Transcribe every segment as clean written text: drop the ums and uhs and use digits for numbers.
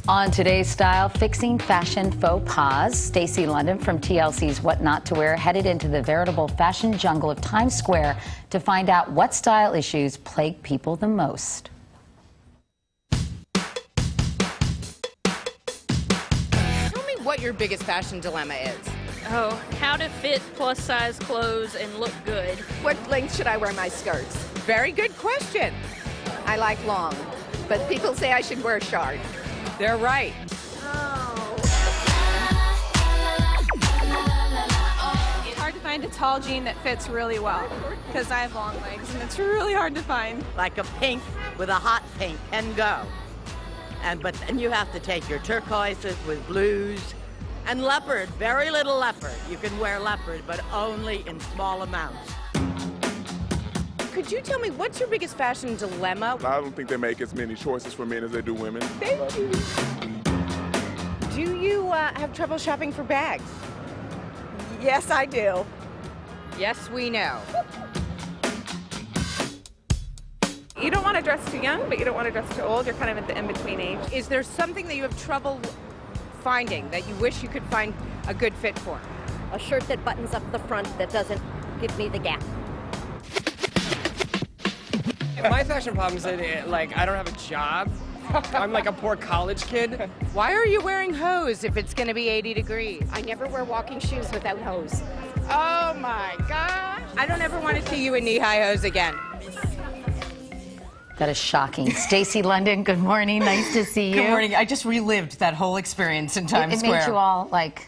On today's Style, fixing fashion faux pas, Stacy London from TLC's What Not to Wear headed into the veritable fashion jungle of Times Square to find out what style issues plague people the most. Tell me what your biggest fashion dilemma is. Oh, how to fit plus-size clothes and look good. What length should I wear my skirts? Very good question. I like long, but people say I should wear short. They're right. It's hard to find a tall jean that fits really well because I have long legs and it's really hard to find. Like a pink with a hot pink can go. But then you have to take your turquoises with blues and leopard, very little leopard. You can wear leopard, but only in small amounts. Could you tell me what's your biggest fashion dilemma? I don't think they make as many choices for men as they do women. Thank you. Do you have trouble shopping for bags? Yes, I do. Yes, we know. You don't want to dress too young, but you don't want to dress too old. You're kind of at the in-between age. Is there something that you have trouble finding that you wish you could find a good fit for? A shirt that buttons up the front that doesn't give me the gap. My fashion problem is that, like, I don't have a job. I'm like a poor college kid. Why are you wearing hose if it's going to be 80 degrees? I never wear walking shoes without hose. Oh my gosh. I don't ever want to see you in knee-high hose again. That is shocking. Stacy London, good morning. Nice to see you. Good morning. I just relived that whole experience in Times Square. It made you all, like,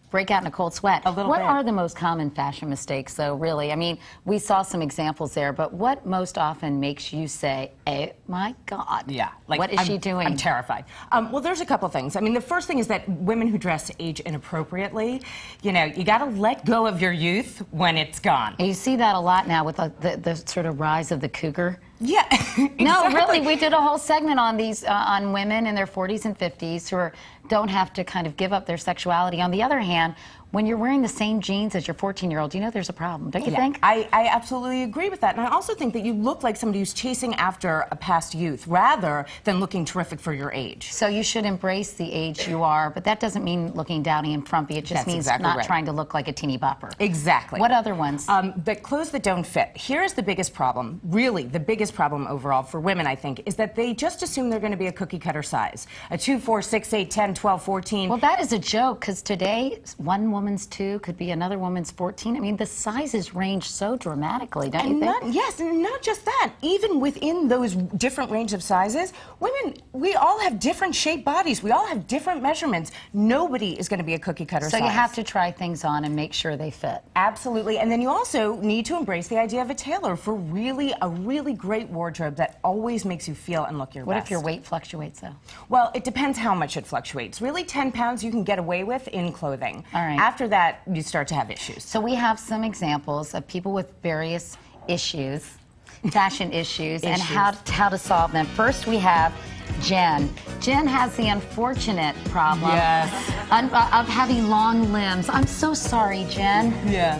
break out in a cold sweat. A little What bit. are the most common fashion mistakes, though, really? I mean, we saw some examples there, but what most often makes you say, oh, my God, Yeah. Like, what is she doing? I'm terrified. Well, there's a couple things. I mean, the first thing is that women who dress age inappropriately, you know, you got to let go of your youth when it's gone. And you see that a lot now with the sort of rise of the cougar. Yeah. Exactly. No, really, we did a whole segment on these, on women in their 40s and 50s who don't have to kind of give up their sexuality. On the other hand, when you're wearing the same jeans as your 14-year-old, you know there's a problem, don't you think? I absolutely agree with that. And I also think that you look like somebody who's chasing after a past youth rather than looking terrific for your age. So you should embrace the age you are, but that doesn't mean looking dowdy and frumpy. It just That's means exactly not right. trying to look like a teeny bopper. Exactly. What other ones? The clothes that don't fit. Here's the biggest problem, really the biggest problem overall for women, I think, is that they just assume they're going to be a cookie cutter size. A 2, 4, 6, 8, 10, 12, 14. Well, that is a joke, because today, one woman's 2 could be another woman's 14. I mean, the sizes range so dramatically, don't you think? Yes, and not just that. Even within those different range of sizes, women, we all have different shaped bodies. We all have different measurements. Nobody is going to be a cookie cutter size. So you have to try things on and make sure they fit. Absolutely. And then you also need to embrace the idea of a tailor for a really great wardrobe that always makes you feel and look your best. What if your weight fluctuates, though? Well, it depends how much it fluctuates. Really, 10 pounds you can get away with in clothing. All right. After that, you start to have issues. So we have some examples of people with various issues, fashion issues, and how to solve them. First, we have Jen. Jen has the unfortunate problem of having long limbs. I'm so sorry, Jen. Yeah.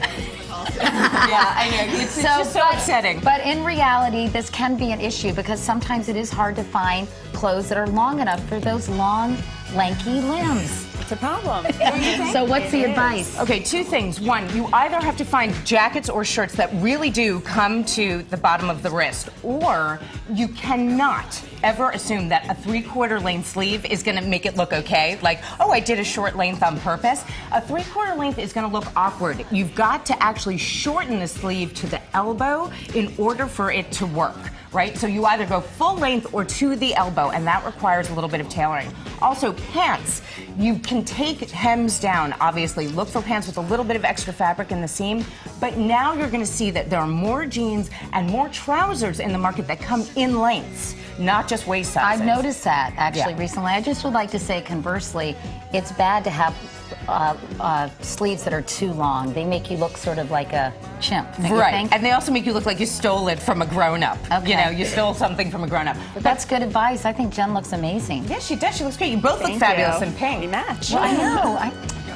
Yeah, I know. It's just so upsetting. But in reality, this can be an issue because sometimes it is hard to find clothes that are long enough for those long, lanky limbs. It's a problem. So what's the advice? Okay, 2 things. 1, you either have to find jackets or shirts that really do come to the bottom of the wrist, or you cannot ever assume that a 3/4 length sleeve is going to make it look okay. Like, oh, I did a short length on purpose. A 3/4 length is going to look awkward. You've got to actually shorten the sleeve to the elbow in order for it to work. Right? So you either go full length or to the elbow, and that requires a little bit of tailoring. Also, pants. You can take hems down, obviously. Look for pants with a little bit of extra fabric in the seam, but now you're going to see that there are more jeans and more trousers in the market that come in lengths, not just waist sizes. I've noticed that, actually, recently. I just would like to say, conversely, it's bad to have sleeves that are too long. They make you look sort of like a chimp, don't you think? And they also make you look like you stole it from a grown-up. Okay. You know, you stole something from a grown-up. But that's good advice. I think Jen looks amazing. Yes, she does. She looks great. You both look fabulous in pink. We match. Well, I know.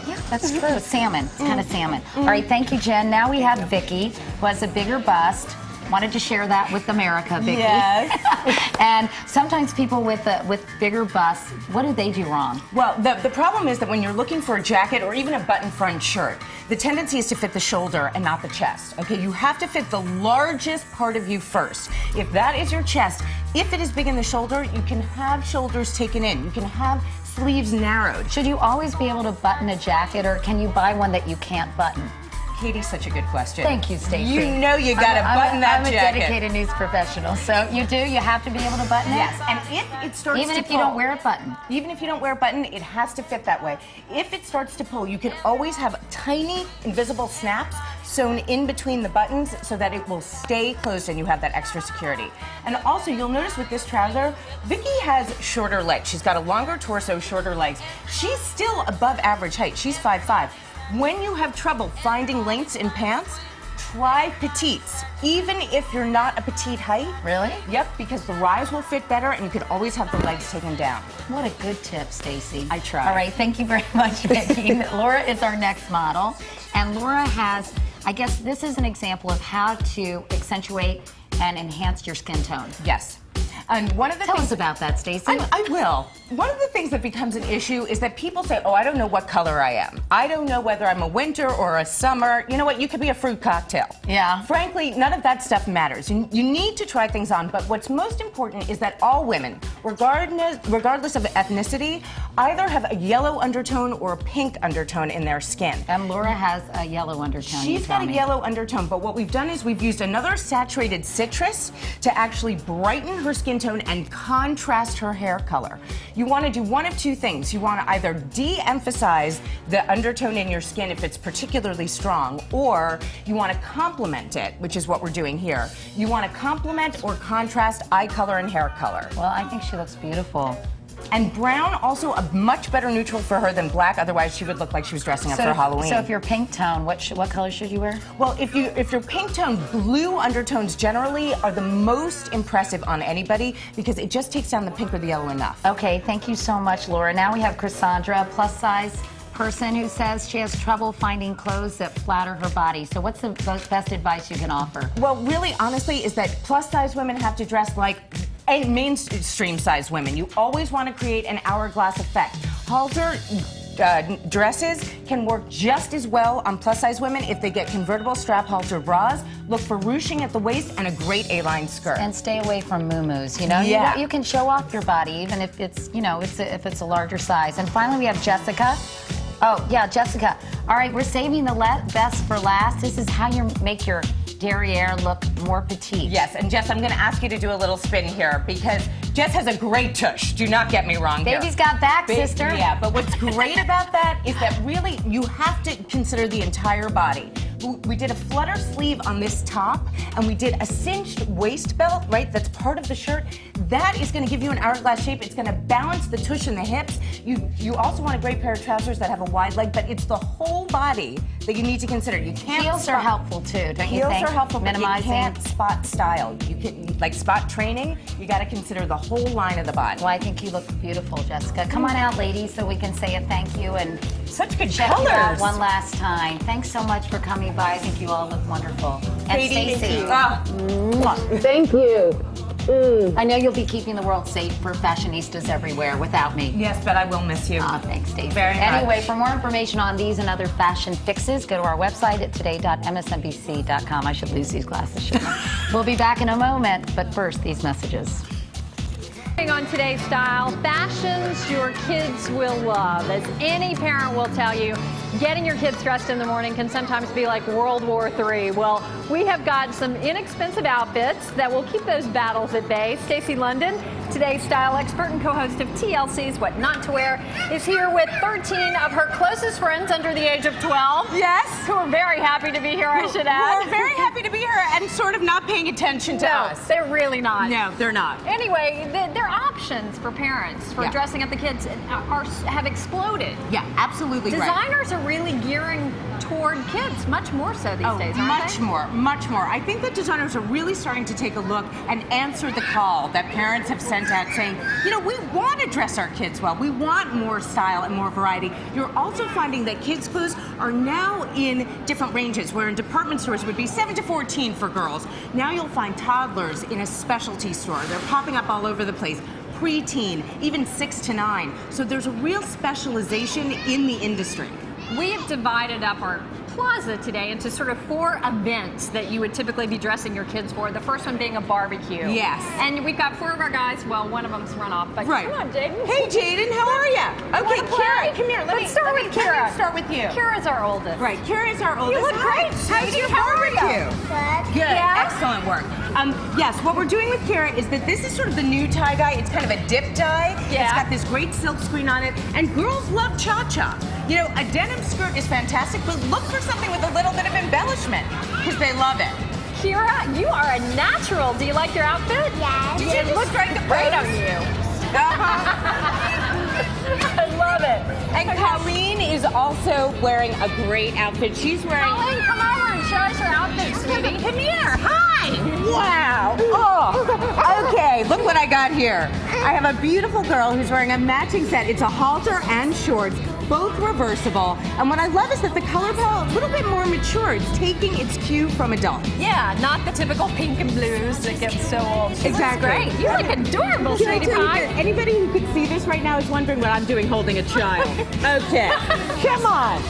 Yeah, that's true. Salmon. It's kind of salmon. All right, thank you, Jen. Now we have Vicky, who has a bigger bust. Wanted to share that with America, Vicki. Yes. And sometimes people with bigger busts, what do they do wrong? Well, the problem is that when you're looking for a jacket or even a button front shirt, the tendency is to fit the shoulder and not the chest. Okay, you have to fit the largest part of you first. If that is your chest, if it is big in the shoulder, you can have shoulders taken in. You can have sleeves narrowed. Should you always be able to button a jacket, or can you buy one that you can't button? Katie, such a good question. Thank you, Stacy. You know you got to button that jacket. I'm a dedicated news professional, so you do. You have to be able to button it. Yes, and if it starts to pull, even if you don't wear a button, even if you don't wear a button, it has to fit that way. If it starts to pull, you can always have tiny invisible snaps sewn in between the buttons so that it will stay closed and you have that extra security. And also, you'll notice with this trouser, Vicki has shorter legs. She's got a longer torso, shorter legs. She's still above average height. She's 5'5". When you have trouble finding lengths in pants, try petites, even if you're not a petite height. Really? Yep, because the rise will fit better and you can always have the legs taken down. What a good tip, Stacy. I try. All right, thank you very much, Vicki. Laura is our next model, and Laura has, I guess this is an example of how to accentuate and enhance your skin tone. Yes. And one of the Tell us about that, Stacy. I will. One of the things that becomes an issue is that people say, oh, I don't know what color I am. I don't know whether I'm a winter or a summer. You know what? You could be a fruit cocktail. Yeah. Frankly, none of that stuff matters. You need to try things on, but what's most important is that all women, regardless of ethnicity, either have a yellow undertone or a pink undertone in their skin. And Laura has a yellow undertone. She's got a yellow undertone, but what we've done is we've used another saturated citrus to actually brighten her skin tone and contrast her hair color. You want to do one of two things. You want to either de-emphasize the undertone in your skin if it's particularly strong, or you want to complement it, which is what we're doing here. You want to complement or contrast eye color and hair color. Well, I think she looks beautiful. And brown, also a much better neutral for her than black. Otherwise, she would look like she was dressing up for Halloween. So if you're pink tone, what color should you wear? Well, if you're pink tone, blue undertones generally are the most impressive on anybody because it just takes down the pink or the yellow enough. Okay, thank you so much, Laura. Now we have Chrisandra, a plus-size person who says she has trouble finding clothes that flatter her body. So what's the best advice you can offer? Well, really, honestly, is that plus-size women have to dress like mainstream size women. You always want to create an hourglass effect. Halter dresses can work just as well on plus size women if they get convertible strap halter bras. Look for ruching at the waist and a great A-line skirt. And stay away from muumuus. You know, yeah. You can show off your body even if it's, you know, if it's a larger size. And finally, we have Jessica. Oh yeah, Jessica. All right, we're saving the best for last. This is how you make your derriere look more petite. Yes, and Jess, I'm going to ask you to do a little spin here because Jess has a great tush. Do not get me wrong here. Baby's got back, sister. Yeah, but what's great about that is that really you have to consider the entire body. We did a flutter sleeve on this top, and we did a cinched waist belt, right? That's part of the shirt. That is going to give you an hourglass shape. It's going to balance the tush in the hips. You also want a great pair of trousers that have a wide leg, but it's the whole body that you need to consider. You can't. Heels are helpful too, don't you think? Heels are helpful, but you Minimizing. can't spot style. You can, like spot training, you got to consider the whole line of the body. Well, I think you look beautiful, Jessica. Come on out, ladies, so we can say a thank you and such good check colors. You out one last time. Thanks so much for coming by. I think you all look wonderful. And Stacy. Thank you. I know you'll be keeping the world safe for fashionistas everywhere without me. Yes, but I will miss you. Thanks, Stacy. Very much. Anyway, for more information on these and other fashion fixes, go to our website at today.msnbc.com. I should lose these glasses, shouldn't I? We'll be back in a moment, but first, these messages. On Today's Style, fashions your kids will love. As any parent will tell you, getting your kids dressed in the morning can sometimes be like World War III. Well, we have got some inexpensive outfits that will keep those battles at bay. Stacy London, Today's Style expert and co-host of TLC's What Not to Wear, is here with 13 of her closest friends under the age of 12. Yes. Who are very happy to be here, I should add. We're very happy to be here and sort of not paying attention to us. They're really not. No, they're not. Anyway, their options for parents for dressing up the kids have exploded. Yeah, absolutely. Designers are really gearing toward kids, much more so these days, aren't they? Much more. I think that designers are really starting to take a look and answer the call that parents have sent went out saying, you know, we want to dress our kids well. We want more style and more variety. You're also finding that kids' clothes are now in different ranges, where in department stores would be 7 to 14 for girls. Now you'll find toddlers in a specialty store. They're popping up all over the place. Preteen, even 6 to 9. So there's a real specialization in the industry. We have divided up our plaza today into sort of 4 events that you would typically be dressing your kids for. The first one being a barbecue. Yes. And we've got 4 of our guys. Well, one of them's run off, but right. Come on, Jaden. Hey, Jaden, how are you? Okay, Kira, come here. Let's start with Kira. Let me start with you. Kira's our oldest. Right, Kira's our oldest. You look great. How's your barbecue? Good. Good. Yeah? Excellent work. Yes, what we're doing with Kira is that this is sort of the new tie-dye. It's kind of a dip dye. Yeah. It's got this great silk screen on it, and girls love cha-cha. You know, a denim skirt is fantastic, but look for something with a little bit of embellishment, because they love it. Kira, you are a natural. Do you like your outfit? Yes. It looks great on you. I love it. And Colleen is also wearing a great outfit. She's wearing... Colleen, come over and show us your outfit, sweetie. Come here. Hi. Wow. Oh. Okay, look what I got here. I have a beautiful girl who's wearing a matching set. It's a halter and shorts, both reversible. And what I love is that the color palette a little bit more mature. It's taking its cue from adults. Yeah, not the typical pink and blues that get so old. She Exactly. looks great. You look adorable, Can I sweetie tell you pie. that anybody who could see this right now is wondering what I'm doing holding a child. Okay, come on.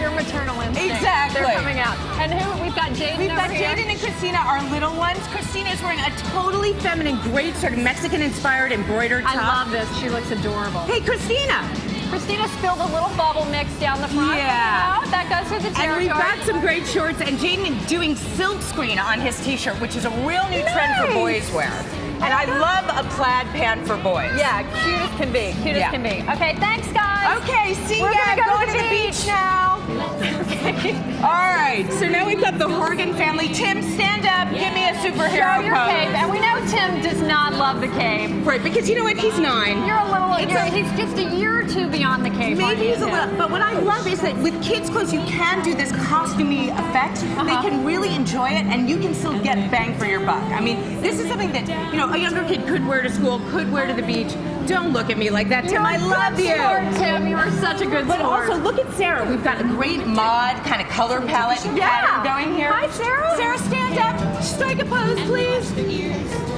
Your maternal instinct. Exactly. They're coming out. And who? We've got Jaden We've got over here. Jaden and Christina, our little ones. Christina is wearing a totally feminine, great sort of Mexican-inspired embroidered top. I love this. She looks adorable. Hey, Christina. Christina spilled a little bubble mix down the front. Yeah. You know, that goes with the territory. And we've got some great shorts, and Jaden is doing silk screen on his t-shirt, which is a real new trend for boys wear. And I love a plaid pant for boys. Yeah, cute as can be. Cute as can be. Okay, thanks, guys. Okay, see We're ya. gonna go to the beach now. All right, so now we've got the Horgan family. Tim, stand up. Give me a superhero Show your pose. cape. And we know Tim does not love the cape. Right, because you know what? He's 9. You're a little, he's just a year or 2 beyond the cape. Maybe he's a little, but what I love is that with kids' clothes, you can do this costumey effect. They can really enjoy it, and you can still get bang for your buck. I mean, this is something that, you know, a younger kid could wear to school, could wear to the beach. Don't look at me like that, Tim. I love you. Sport, Tim. You are such a good But sport. also, look at Sarah. We've got a great mod kind of color palette pattern going here. Hi, Sarah. Sarah, stand up. Strike a pose, please.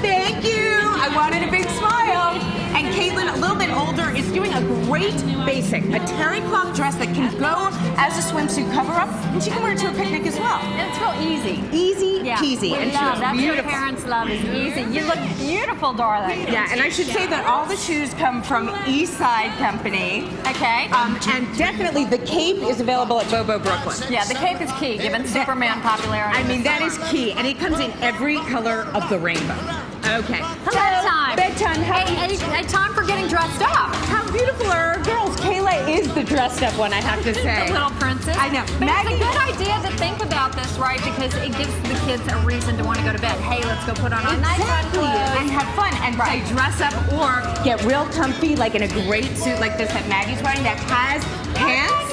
Thank you. I wanted a big smile. And Caitlin, a little bit older, is doing a great basic, a terry cloth dress that can go as a swimsuit cover-up, and she can wear it to a picnic as well. And it's real easy. Easy peasy. And she looks that's beautiful. what parents love is easy. You look beautiful, darling. Yeah, and I should say that all the shoes come from East Side Company. Okay. And definitely the cape is available at Bobo Brooklyn. Yeah, the cape is key, given Superman popularity. I mean, that is key, and it comes in every color of the rainbow. Okay. Bedtime. Bedtime. Hey, time for getting dressed up. How beautiful are our girls? Kayla is the dressed up one, I have to say. The little princess. I know. But Maggie, it's a good idea to think about this, right? Because it gives the kids a reason to want to go to bed. Hey, let's go put on our nice clothes and have fun and say dress up or get real comfy, like in a great suit like this that Maggie's wearing that has pants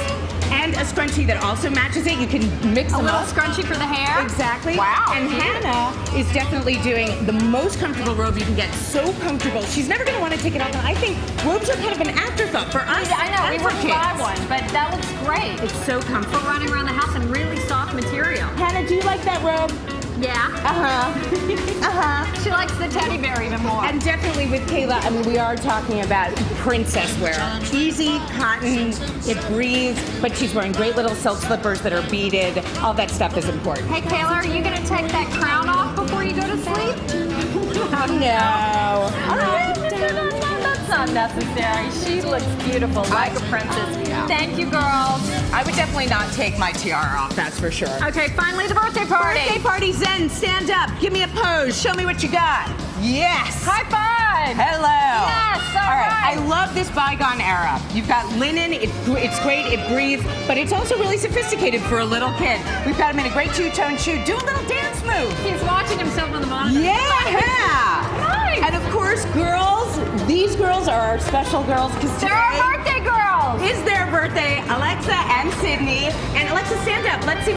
and a scrunchie that also matches it. You can mix them A little up. scrunchie for the hair. Exactly. Wow. And Hannah is definitely doing the most comfortable robe you can get. So comfortable. She's never going to want to take it off. And I think robes are kind of an afterthought for us. I know. We and were for to buy kids. one, but that looks great. It's so comfortable. For running around the house in really soft material. Hannah, do you like that robe? Yeah. She likes the teddy bear even more. And definitely with Kayla, I mean, we are talking about princess wear. Easy, cotton, it breathes, but she's wearing great little silk slippers that are beaded. All that stuff is important. Hey, Kayla, are you going to take that crown off before you go to sleep? No. That's not necessary. She looks beautiful, like a princess. Thank you, girls. I would definitely not take my tiara off, that's for sure. Okay, finally the birthday party. Birthday party, Zen, stand up. Give me a pose. Show me what you got. Yes. High five. Hello. Yes, all right. I love this bygone era. You've got linen, it's great, it breathes, but it's also really sophisticated for a little kid. We've got him in a great two-tone shoe. Do a little dance move. He's watching himself on the monitor. Yeah. Nice. And of course, girls, these girls are our special girls because They're our birthday girls. is their birthday, Alexa and Sydney. And Alexa, stand up. Let's see.